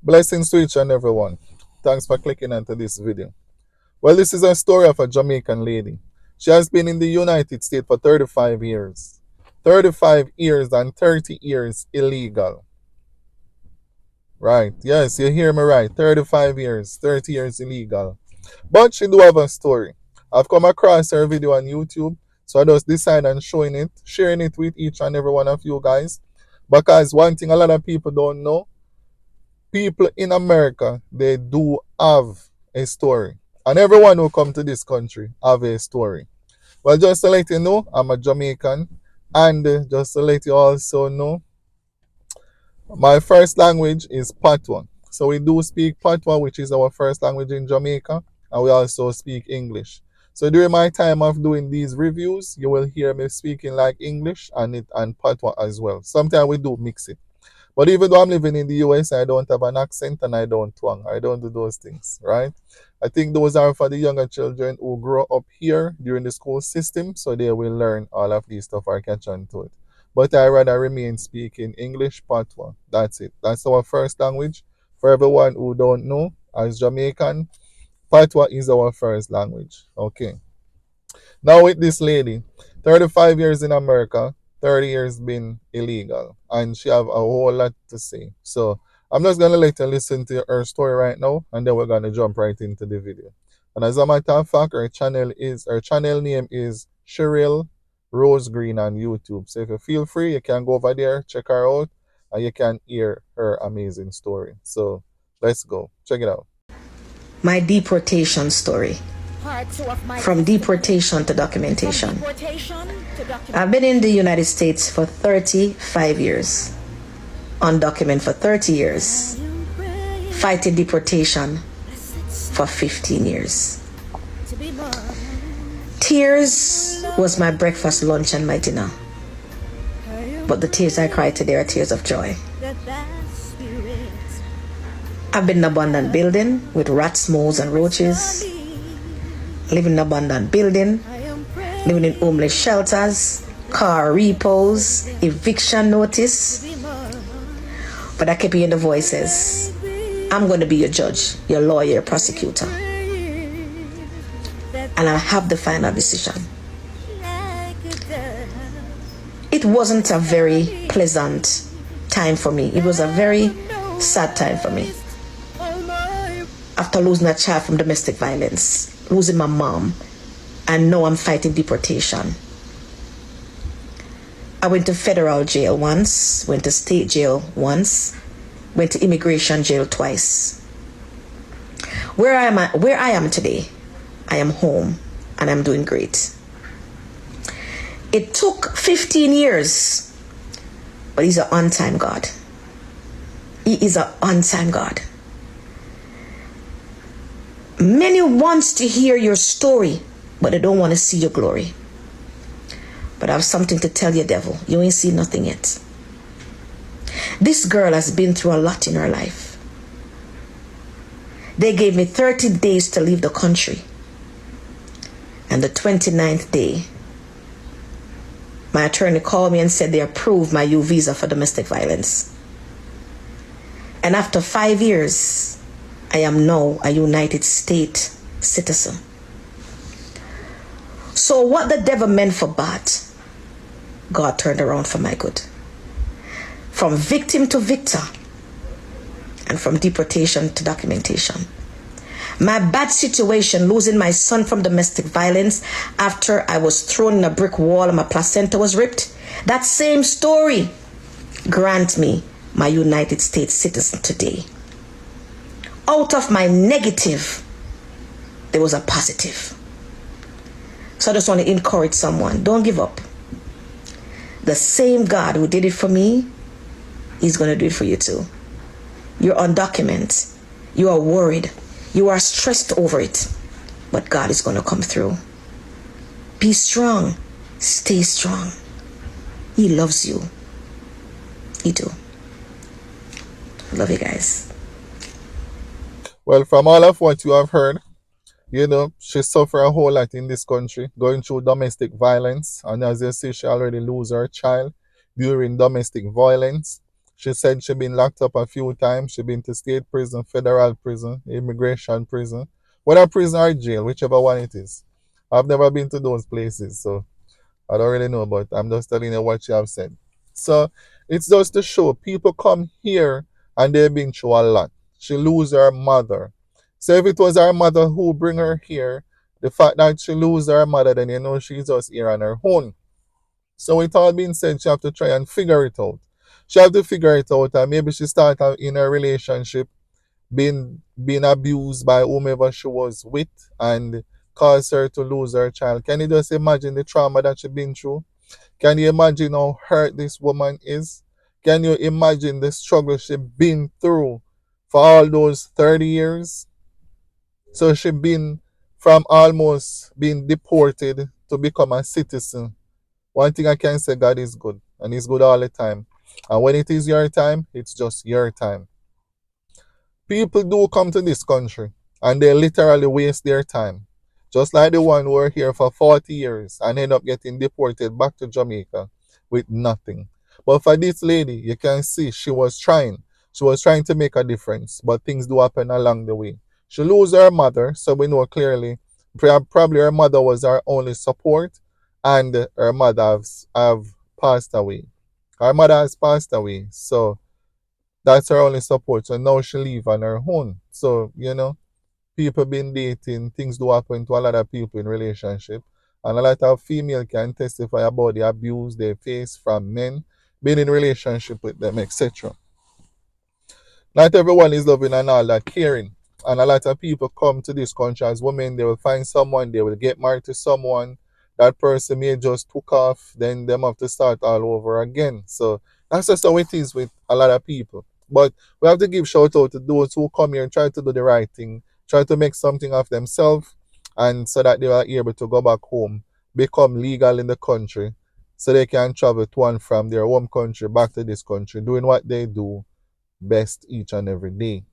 Blessings to each and everyone. Thanks for clicking onto this video. Well, this is a story of a Jamaican lady. She has been in the United States for 35 years. 35 years and 30 years illegal. Right. Yes, you hear me right. 35 years, 30 years illegal. But she do have a story. I've come across her video on YouTube, so I just decided on showing it, sharing it with each and every one of you guys. Because one thing a lot of people don't know, people in America, they do have a story. And everyone who come to this country have a story. Well, just to let you know, I'm a Jamaican. And just to let you also know, my first language is Patois. So we do speak Patois, which is our first language in Jamaica. And we also speak English. So during my time of doing these reviews, you will hear me speaking like English and Patois as well. Sometimes we do mix it. But even though I'm living in the US, I don't have an accent and I don't twang. I don't do those things, right? I think those are for the younger children who grow up here during the school system, so they will learn all of these stuff or catch on to it. But I rather remain speaking English Patois. That's it. That's our first language. For everyone who don't know, as Jamaican, Patois is our first language. Okay. Now with this lady, 35 years in America, 30 years been illegal, and she have a whole lot to say. So I'm just gonna let you listen to her story right now, and then we're gonna jump right into the video. And as a matter of fact, her channel name is Cheryl Rose Green on YouTube. So if you feel free, you can go over there, check her out, and you can hear her amazing story. So let's go. Check it out. My deportation story. From deportation to documentation. I've been in the United States for 35 years. Undocumented for 30 years. Fighting deportation for 15 years. Tears was my breakfast, lunch, and my dinner. But the tears I cried today are tears of joy. I've been in an abandoned building with rats, moles, and roaches. Living in an abandoned building. Living in homeless shelters, car repos, eviction notice. But I keep hearing the voices. I'm going to be your judge, your lawyer, your prosecutor. And I'll have the final decision. It wasn't a very pleasant time for me. It was a very sad time for me. After losing a child from domestic violence, losing my mom, and now I'm fighting deportation. I went to federal jail once, went to state jail once, went to immigration jail twice. Where I am today, I am home and I'm doing great. It took 15 years, but He's an on-time God. He is an on-time God. Many want to hear your story, but they don't want to see your glory. But I have something to tell you, devil. You ain't seen nothing yet. This girl has been through a lot in her life. They gave me 30 days to leave the country. And the 29th day, my attorney called me and said they approved my U visa for domestic violence. And after 5 years, I am now a United States citizen. So what the devil meant for bad, God turned around for my good. From victim to victor, and from deportation to documentation. My bad situation, losing my son from domestic violence after I was thrown in a brick wall and my placenta was ripped, that same story grant me my United States citizen today. Out of my negative, there was a positive. So I just want to encourage someone, don't give up. The same God who did it for me, He's going to do it for you too. You're undocumented. You are worried. You are stressed over it. But God is going to come through. Be strong. Stay strong. He loves you. He do. Love you guys. Well, from all of what you have heard, she suffered a whole lot in this country, going through domestic violence. And as you see, she already lost her child during domestic violence. She said she been locked up a few times. She been to state prison, federal prison, immigration prison, whether prison or jail, whichever one it is. I've never been to those places, so I don't really know, but I'm just telling you what she have said. So it's just to show people come here and they've been through a lot. She lose her mother. So if it was her mother who bring her here, the fact that she lose her mother, then you know she's just here on her own. So with all being said, she have to try and figure it out. She have to figure it out, and maybe she start in a relationship being abused by whomever she was with and cause her to lose her child. Can you just imagine the trauma that she been through? Can you imagine how hurt this woman is? Can you imagine the struggle she been through for all those 30 years? So she been from almost being deported to become a citizen. One thing I can say, God is good, and He's good all the time. And when it is your time, it's just your time. People do come to this country and they literally waste their time. Just like the one who were here for 40 years and end up getting deported back to Jamaica with nothing. But for this lady, you can see she was trying. She was trying to make a difference, but things do happen along the way. She lose her mother, so we know clearly probably her mother was her only support, and her mother have passed away. Her mother has passed away, so that's her only support. So now she leave on her own. So, people been dating, things do happen to a lot of people in relationship. And a lot of female can testify about the abuse they face from men being in relationship with them, etc. Not everyone is loving and all that caring. And a lot of people come to this country as women, they will find someone, they will get married to someone. That person may just took off, then them have to start all over again. So that's just how it is with a lot of people. But we have to give shout out to those who come here and try to do the right thing, try to make something of themselves, and so that they are able to go back home, become legal in the country, so they can travel to and from their home country back to this country, doing what they do best each and every day.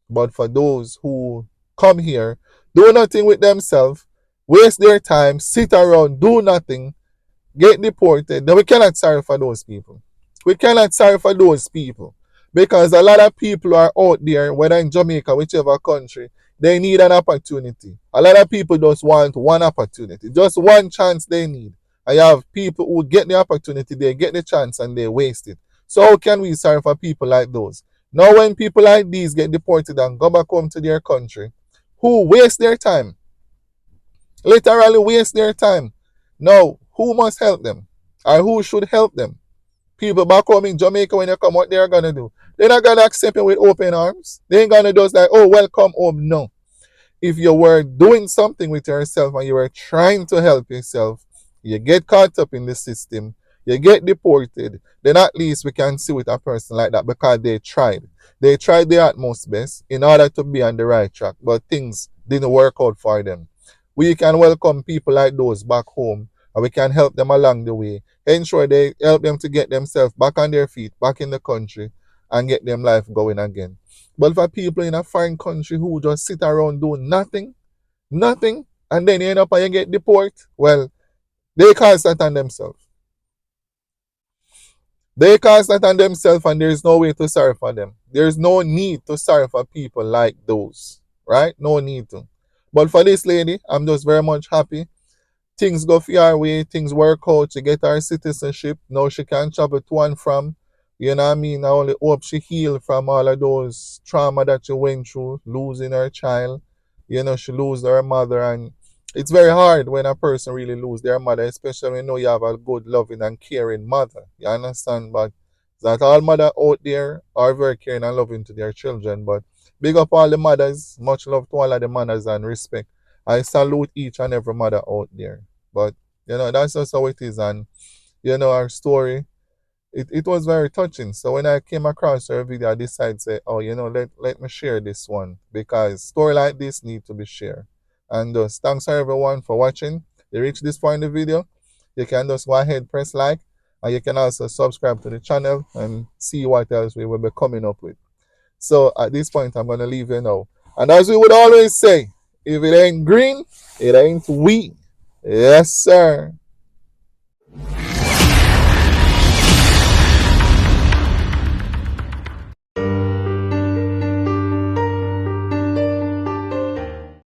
But for those who come here, do nothing with themselves, waste their time, sit around, do nothing, get deported, then we cannot sorry for those people. We cannot sorry for those people. Because a lot of people are out there, whether in Jamaica, whichever country, they need an opportunity. A lot of people just want one opportunity, just one chance they need. I have people who get the opportunity, they get the chance and they waste it. So how can we sorry for people like those? Now when people like these get deported and go back home to their country, who waste their time, literally waste their time. Now, who must help them? Or who should help them? People back home in Jamaica, when you come, what they're gonna do? They're not gonna accept you with open arms. They ain't gonna just like, oh, welcome home. No. If you were doing something with yourself and you were trying to help yourself, you get caught up in the system, you get deported, then at least we can see with a person like that because they tried. They tried their utmost best in order to be on the right track, but things didn't work out for them. We can welcome people like those back home and we can help them along the way. Ensure they help them to get themselves back on their feet, back in the country, and get them life going again. But for people in a foreign country who just sit around doing nothing, nothing, and then you end up and you get deported, well, they cause that on themselves. They cause that on themselves, and there's no way to sorry for them. There's no need to sorry for people like those, right? No need to. But for this lady, I'm just very much happy things go for her way, things work out, she get her citizenship. Now she can travel to and from. You know what I mean? I only hope she heal from all of those trauma that she went through, losing her child. She lose her mother, and it's very hard when a person really lose their mother, especially when you know you have a good, loving and caring mother. You understand? But that all mother out there are very caring and loving to their children. But big up all the mothers, much love to all of the mothers and respect. I salute each and every mother out there. But that's just how it is. And our story, it was very touching. So when I came across her video, I decided to say, oh, let me share this one because story like this need to be shared. And thanks everyone for watching. You reach this point in the video, you can just go ahead, press like, and you can also subscribe to the channel and see what else we will be coming up with. So at this point, I'm going to leave you now. And as we would always say, if it ain't green, it ain't we. Yes, sir.